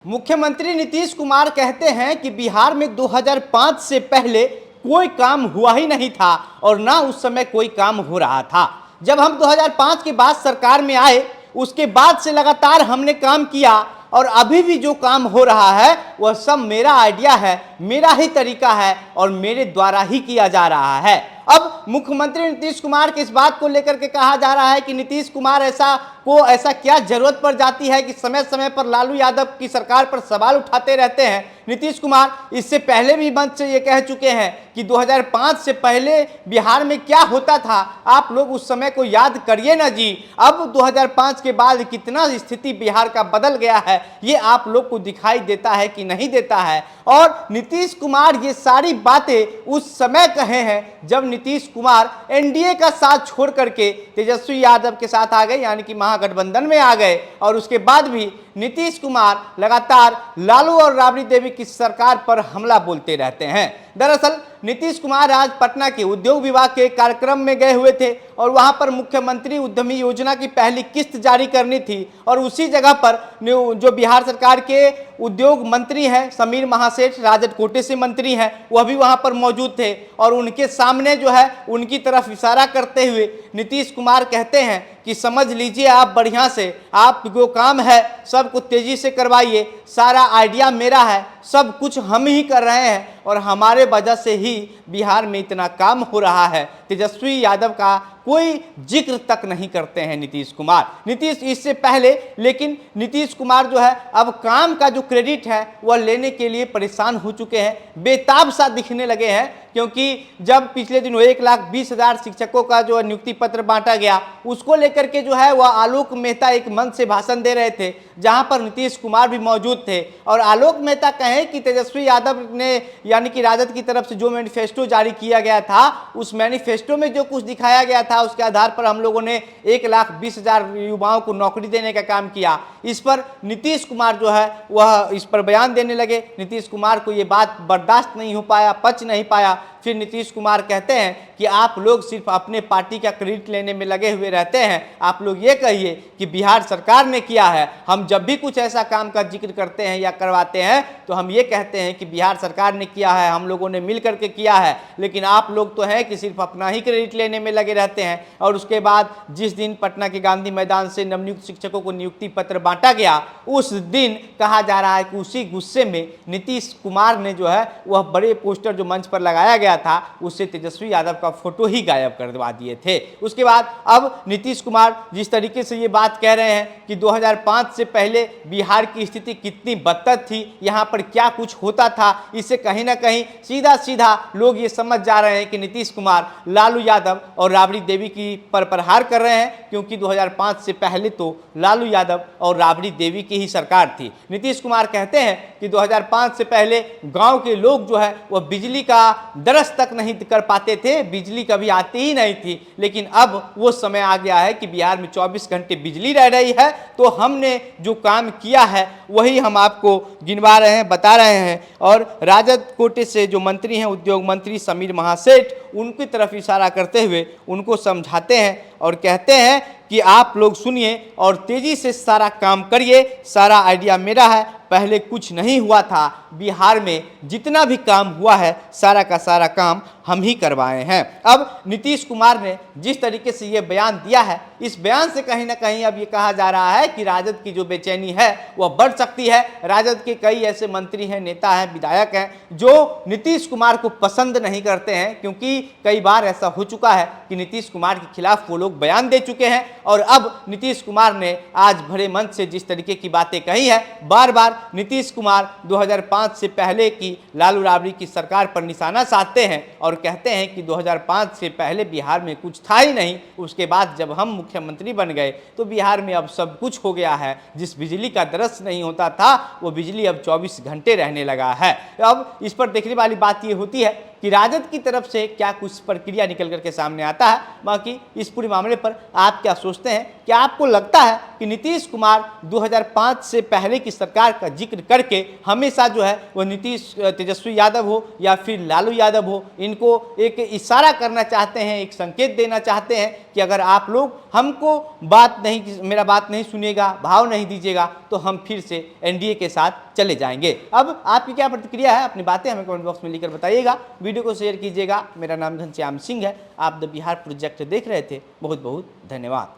मुख्यमंत्री नीतीश कुमार कहते हैं कि बिहार में 2005 से पहले कोई काम हुआ ही नहीं था और ना उस समय कोई काम हो रहा था। जब हम 2005 के बाद सरकार में आए उसके बाद से लगातार हमने काम किया और अभी भी जो काम हो रहा है वह सब मेरा आइडिया है, मेरा ही तरीका है और मेरे द्वारा ही किया जा रहा है। अब मुख्यमंत्री नीतीश कुमार की इस बात को लेकर के कहा जा रहा है कि नीतीश कुमार ऐसा क्या जरूरत पड़ जाती है कि समय समय पर लालू यादव की सरकार पर सवाल उठाते रहते हैं। नीतीश कुमार इससे पहले भी मंच से ये कह चुके हैं कि 2005 से पहले बिहार में क्या होता था आप लोग उस समय को याद करिए ना जी। अब 2005 के बाद कितना स्थिति बिहार का बदल गया है ये आप लोग को दिखाई देता है कि नहीं देता है। और नीतीश कुमार ये सारी बातें उस समय कहे हैं जब नीतीश कुमार एनडीए का साथ छोड़ करके तेजस्वी यादव के साथ आ गए, यानी कि महागठबंधन में आ गए। और उसके बाद भी नीतीश कुमार लगातार लालू और राबड़ी देवी की सरकार पर हमला बोलते रहते हैं। दरअसल नीतीश कुमार आज पटना के उद्योग विभाग के कार्यक्रम में गए हुए थे और वहां पर मुख्यमंत्री उद्यमी योजना की पहली किस्त जारी करनी थी और उसी जगह पर जो बिहार सरकार के उद्योग मंत्री हैं समीर महासेठ, राजद कोटे से मंत्री हैं, वह भी वहां पर मौजूद थे और उनके सामने जो है उनकी तरफ इशारा करते हुए नीतीश कुमार कहते हैं कि समझ लीजिए आप बढ़िया से, आप जो काम है सबको तेजी से करवाइए, सारा आइडिया मेरा है, सब कुछ हम ही कर रहे हैं और हमारे वजह से ही बिहार में इतना काम हो रहा है। तेजस्वी यादव का कोई जिक्र तक नहीं करते हैं नीतीश कुमार। नीतीश इससे पहले लेकिन नीतीश कुमार जो है अब काम का जो क्रेडिट है वह लेने के लिए परेशान हो चुके हैं, बेताब सा दिखने लगे हैं। क्योंकि जब पिछले दिनों 1,20,000 शिक्षकों का जो नियुक्ति पत्र बांटा गया उसको लेकर के जो है वह आलोक मेहता एक मंच से भाषण दे रहे थे जहां पर नीतीश कुमार भी मौजूद थे। और आलोक मेहता कहें कि तेजस्वी यादव ने यानी कि राजद की तरफ से जो मैनिफेस्टो जारी किया गया था उस मैनिफेस्टो में जो कुछ दिखाया गया था उसके आधार पर हम लोगों ने 1,20,000 युवाओं को नौकरी देने का काम किया। इस पर नीतीश कुमार जो है वह इस पर बयान देने लगे। नीतीश कुमार को ये बात बर्दाश्त नहीं हो पाया, पच नहीं पाया। फिर नीतीश कुमार कहते हैं कि आप लोग सिर्फ अपने पार्टी का क्रेडिट लेने में लगे हुए रहते हैं, आप लोग ये कहिए कि बिहार सरकार ने किया है। हम जब भी कुछ ऐसा काम का जिक्र करते हैं या करवाते हैं तो हम ये कहते हैं कि बिहार सरकार ने किया है, हम लोगों ने मिल करके किया है। लेकिन आप लोग तो हैं कि सिर्फ अपना ही क्रेडिट लेने में लगे रहते हैं। और उसके बाद जिस दिन पटना के गांधी मैदान से नवनियुक्त शिक्षकों को नियुक्ति पत्र बांटा गया उस दिन कहा जा रहा है कि उसी गुस्से में नीतीश कुमार ने जो है वह बड़े पोस्टर जो मंच पर लगाया गया था उससे तेजस्वी यादव का फोटो ही गायब करवा दिए थे। उसके बाद अब नीतीश कुमार जिस तरीके से ये बात कह रहे हैं कि 2005 से पहले बिहार की स्थिति कितनी बदतर थी, यहाँ पर क्या कुछ होता था, इससे कहीं ना कहीं सीधा सीधा लोग ये समझ जा रहे हैं कि नीतीश कुमार लालू यादव और राबड़ी देवी की पर प्रहार कर रहे हैं। क्योंकि 2005 से पहले तो लालू यादव और राबड़ी देवी की ही सरकार थी। नीतीश कुमार कहते हैं कि 2005 से पहले गांव के लोग जो है वह बिजली का दरस तक नहीं कर पाते थे, बिजली कभी आती ही नहीं थी। लेकिन अब वो समय आ गया है कि बिहार में 24 घंटे बिजली रह रही है। तो हमने जो काम किया है वही हम आपको गिनवा रहे हैं, बता रहे हैं। और राजद कोटे से जो मंत्री हैं उद्योग मंत्री समीर महासेठ, उनकी तरफ इशारा करते हुए उनको समझाते हैं और कहते हैं कि आप लोग सुनिए और तेजी से सारा काम करिए, सारा आइडिया मेरा है, पहले कुछ नहीं हुआ था। बिहार में जितना भी काम हुआ है सारा का सारा काम हम ही करवाए हैं। अब नीतीश कुमार ने जिस तरीके से ये बयान दिया है इस बयान से कहीं ना कहीं अब ये कहा जा रहा है कि राजद की जो बेचैनी है वह बढ़ सकती है। राजद के कई ऐसे मंत्री हैं, नेता हैं, विधायक हैं जो नीतीश कुमार को पसंद नहीं करते हैं। क्योंकि कई बार ऐसा हो चुका है कि नीतीश कुमार के खिलाफ वो लोग बयान दे चुके हैं और अब नीतीश कुमार ने आज भरे मंच से जिस तरीके की बातें कही है, बार बार नीतीश कुमार 2005 से पहले की लालू राबड़ी की सरकार पर निशाना साधते हैं और कहते हैं कि 2005 से पहले बिहार में कुछ था ही नहीं, उसके बाद जब हम मुख्यमंत्री बन गए तो बिहार में अब सब कुछ हो गया है। जिस बिजली का दरस नहीं होता था वो बिजली अब 24 घंटे रहने लगा है। अब इस पर देखने वाली बात ये होती है कि राजद की तरफ से क्या कुछ प्रक्रिया निकल करके सामने आता है। बाकी इस पूरे मामले पर आप क्या सोचते हैं? क्या आपको लगता है कि नीतीश कुमार 2005 से पहले की सरकार का जिक्र करके हमेशा जो है वो तेजस्वी यादव हो या फिर लालू यादव हो, इनको एक इशारा करना चाहते हैं, एक संकेत देना चाहते हैं कि अगर आप लोग हमको मेरा बात नहीं सुनिएगा, भाव नहीं दीजिएगा, तो हम फिर से एनडीए के साथ चले जाएंगे। अब आपकी क्या प्रतिक्रिया है, अपनी बातें हमें कमेंट बॉक्स में लिखकर बताइएगा। वीडियो को शेयर कीजिएगा। मेरा नाम घनश्याम सिंह है। आप द बिहार प्रोजेक्ट देख रहे थे। बहुत बहुत धन्यवाद।